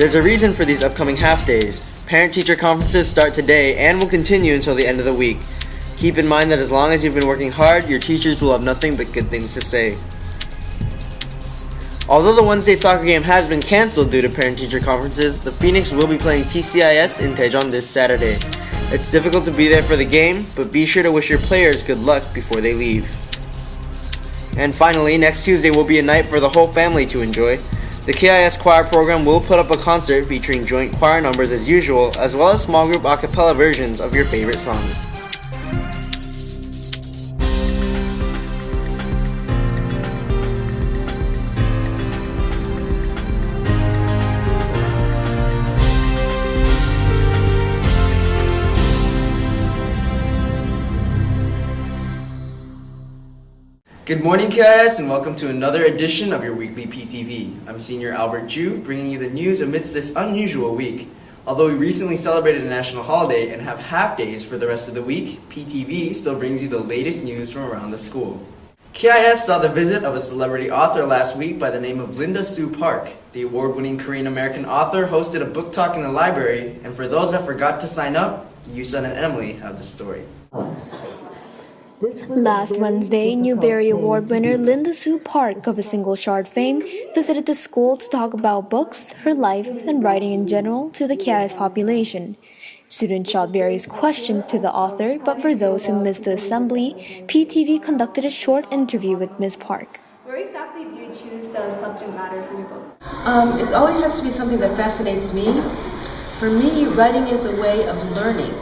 There's a reason for these upcoming half days. Parent-teacher conferences start today and will continue until the end of the week. Keep in mind that as long as you've been working hard, your teachers will have nothing but good things to say. Although the Wednesday soccer game has been canceled due to parent-teacher conferences, the Phoenix will be playing TCIS in Daejeon this Saturday. It's difficult to be there for the game, but be sure to wish your players good luck before they leave. And finally, next Tuesday will be a night for the whole family to enjoy. The KIS choir program will put up a concert featuring joint choir numbers as usual, as well as small group a cappella versions of your favorite songs. Good morning, KIS, and welcome to another edition of your weekly PTV. I'm Senior Albert Ju, bringing you the news amidst this unusual week. Although we recently celebrated a national holiday and have half days for the rest of the week, PTV still brings you the latest news from around the school. KIS saw the visit of a celebrity author last week by the name of Linda Sue Park. The award-winning Korean-American author hosted a book talk in the library, and for those that forgot to sign up, Yusun and Emily have the story. Last Wednesday, Newbery Award winner Linda Sue Park of A Single Shard fame visited the school to talk about books, her life, and writing in general to the KIS population. Students shot various questions to the author, but for those who missed the assembly, PTV conducted a short interview with Ms. Park. Where exactly do you choose the subject matter for your book? It always has to be something that fascinates me. For me, writing is a way of learning.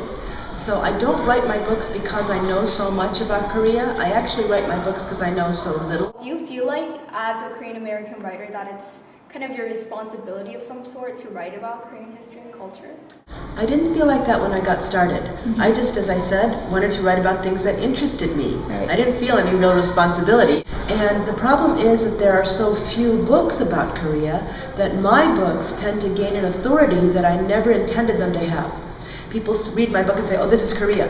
So I don't write my books because I know so much about Korea. I actually write my books because I know so little. Do you feel like, as a Korean American writer, that it's kind of your responsibility of some sort to write about Korean history and culture? I didn't feel like that when I got started. I just, as I said, wanted to write about things that interested me. I didn't feel any real responsibility. And the problem is that there are so few books about Korea that my books tend to gain an authority that I never intended them to have. People read my book and say, oh, this is Korea.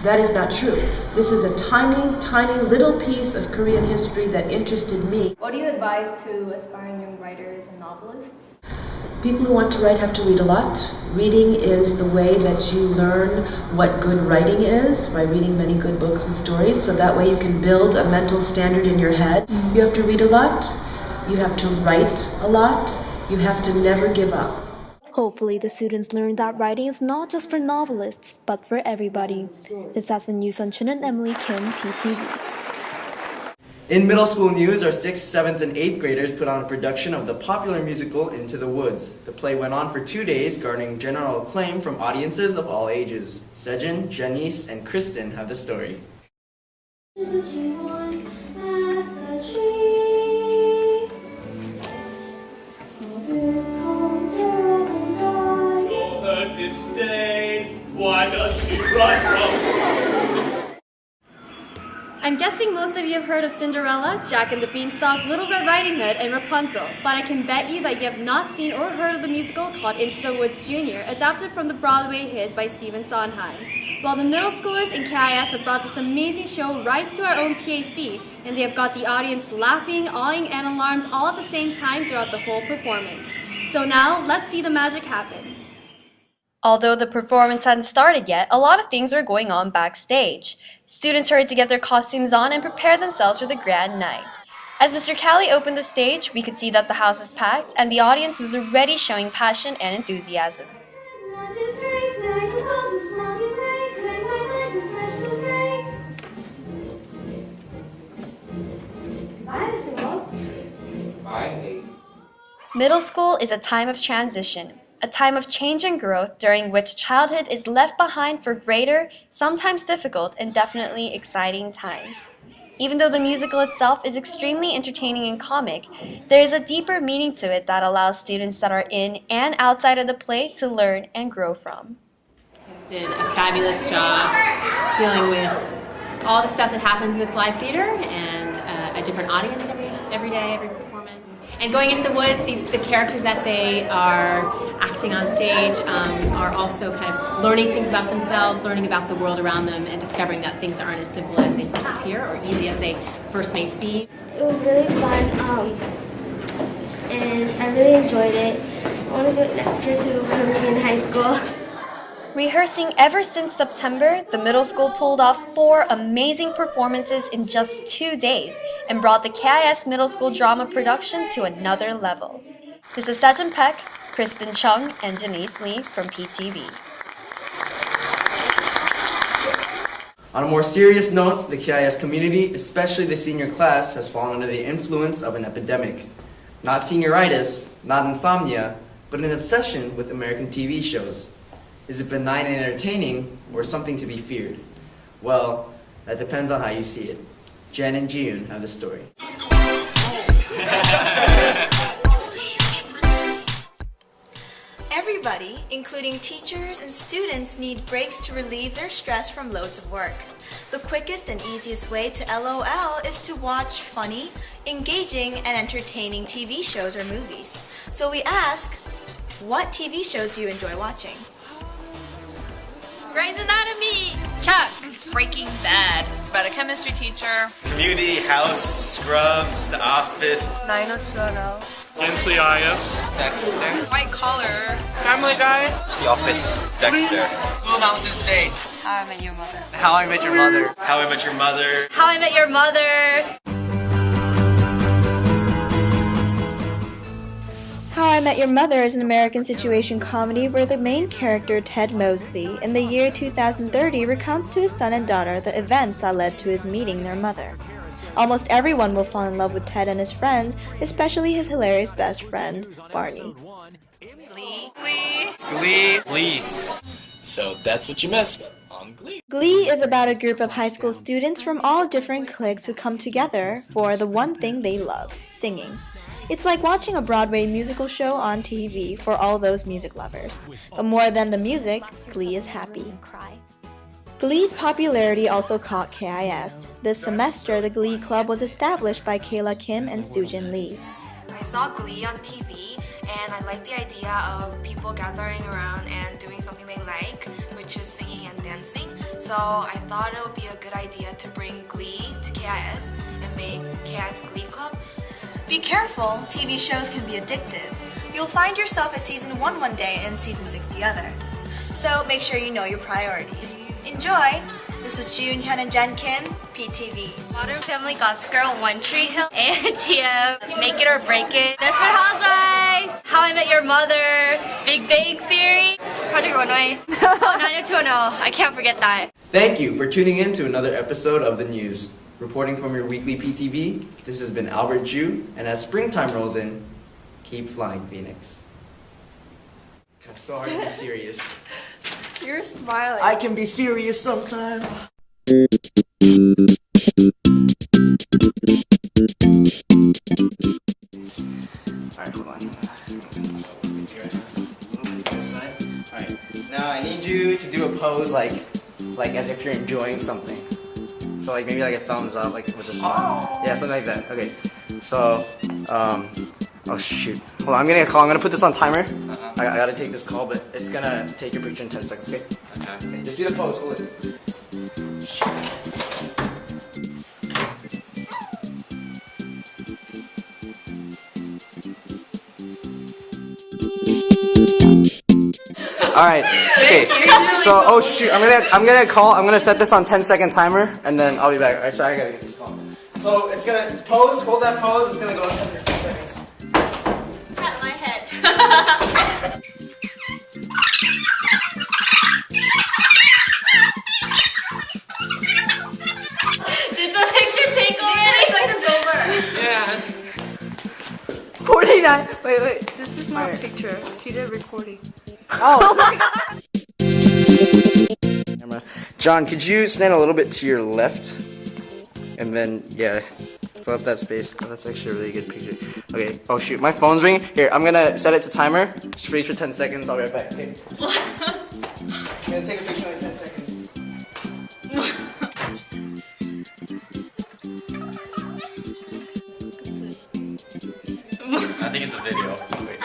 That is not true. This is a tiny, tiny little piece of Korean history that interested me. What do you advise to aspiring young writers and novelists? People who want to write have to read a lot. Reading is the way that you learn what good writing is, by reading many good books and stories, so that way you can build a mental standard in your head. You have to read a lot. You have to write a lot. You have to never give up. Hopefully, the students learn that writing is not just for novelists, but for everybody. This has been Yusun Chun and Emily Kim, PTV. In middle school news, our 6th, 7th, and 8th graders put on a production of the popular musical Into the Woods. The play went on for 2 days, garnering general acclaim from audiences of all ages. Sejin, Janice, and Kristen have the story. Disdain. Why does she run from? I'm guessing most of you have heard of Cinderella, Jack and the Beanstalk, Little Red Riding Hood, and Rapunzel, but I can bet you that you have not seen or heard of the musical called Into the Woods Jr., adapted from the Broadway hit by Stephen Sondheim. Well, the middle schoolers in KIS have brought this amazing show right to our own PAC, and they have got the audience laughing, awing, and alarmed all at the same time throughout the whole performance. So now, let's see the magic happen. Although the performance hadn't started yet, a lot of things were going on backstage. Students hurried to get their costumes on and prepare themselves for the grand night. As Mr. Callie opened the stage, we could see that the house was packed and the audience was already showing passion and enthusiasm. Middle school is a time of transition. A time of change and growth during which childhood is left behind for greater, sometimes difficult, and definitely exciting times. Even though the musical itself is extremely entertaining and comic, there is a deeper meaning to it that allows students that are in and outside of the play to learn and grow from. Kids did a fabulous job dealing with all the stuff that happens with live theater and a different audience every day, every performance. And going into the woods, the characters that they are acting on stage are also kind of learning things about themselves, learning about the world around them, and discovering that things aren't as simple as they first appear or easy as they first may seem. It was really fun, and I really enjoyed it. I want to do it next year too when I'm in high school. Rehearsing ever since September, the middle school pulled off 4 amazing performances in just 2 days and brought the KIS Middle School drama production to another level. This is Sejin Peck, Kristen Chung, and Janice Lee from PTV. On a more serious note, the KIS community, especially the senior class, has fallen under the influence of an epidemic. Not senioritis, not insomnia, but an obsession with American TV shows. Is it benign and entertaining, or something to be feared? Well, that depends on how you see it. Jen and Jiyun have the story. Everybody, including teachers and students, need breaks to relieve their stress from loads of work. The quickest and easiest way to LOL is to watch funny, engaging, and entertaining TV shows or movies. So we ask, what TV shows do you enjoy watching? Grey's Anatomy! Chuck! Breaking Bad. It's about a chemistry teacher. Community, House, Scrubs, The Office. 90210. NCIS. Dexter. White Collar. Family Guy. The Office. Dexter. Blue Mountain State. How I Met Your Mother. How I Met Your Mother. How I Met Your Mother. How I Met Your Mother! How I Met Your Mother is an American situation comedy where the main character, Ted Mosby, in the year 2030 recounts to his son and daughter the events that led to his meeting their mother. Almost everyone will fall in love with Ted and his friends, especially his hilarious best friend, Barney. Glee. Glee. So that's what you missed on Glee. Glee is about a group of high school students from all different cliques who come together for the one thing they love, singing. It's like watching a Broadway musical show on TV for all those music lovers. But more than the music, Glee is happy. Glee's popularity also caught KIS. This semester, the Glee Club was established by Kayla Kim and Soojin Lee. I saw Glee on TV and I liked the idea of people gathering around and doing something they like, which is singing and dancing. So I thought it would be a good idea to bring Glee to KIS and make KIS Glee Club. Be careful, TV shows can be addictive. You'll find yourself at season 1 one day and season 6 the other. So make sure you know your priorities. Enjoy! This is June Hyun and Jen Kim, PTV. Modern Family, Gossip Girl, One Tree Hill, ANTM, Make It or Break It, Desperate Housewives, How I Met Your Mother, Big Bang Theory, Project Runway, 90210, I can't forget that. Thank you for tuning in to another episode of The News. Reporting from your weekly PTV, this has been Albert Ju, and as springtime rolls in, keep flying, Phoenix. God, it's so hard to be serious. You're smiling. I can be serious sometimes. Alright, hold on. Alright, now I need you to do a pose like as if you're enjoying something. So like maybe like a thumbs up, like with a smile. Yeah, something like that. Okay. So, oh shoot. Hold on, I'm getting a call. I'm gonna put this on timer. I gotta take this call, but it's gonna take your picture in 10 seconds, okay? Okay. Just do the pose, hold it. Alright, okay. So, oh shoot, I'm gonna set this on 10-second timer, and then I'll be back. Alright, so I gotta get this call. So, it's gonna pose, hold that pose, it's gonna go in 10 seconds. Pat my head. Did the picture take already? 10 seconds over. Yeah. 49. Wait. This is not a picture. He did recording. Oh. Camera. John, could you stand a little bit to your left? And then, yeah, fill up that space. Oh, that's actually a really good picture. Okay, oh shoot, my phone's ringing. Here, I'm gonna set it to timer. Just freeze for 10 seconds, I'll be right back. Okay. I'm gonna take a picture in 10 seconds. I think it's a video. Wait,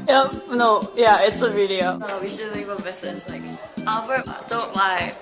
Yep. No. Yeah, it's a video. No, we should leave a message like, Albert, don't lie.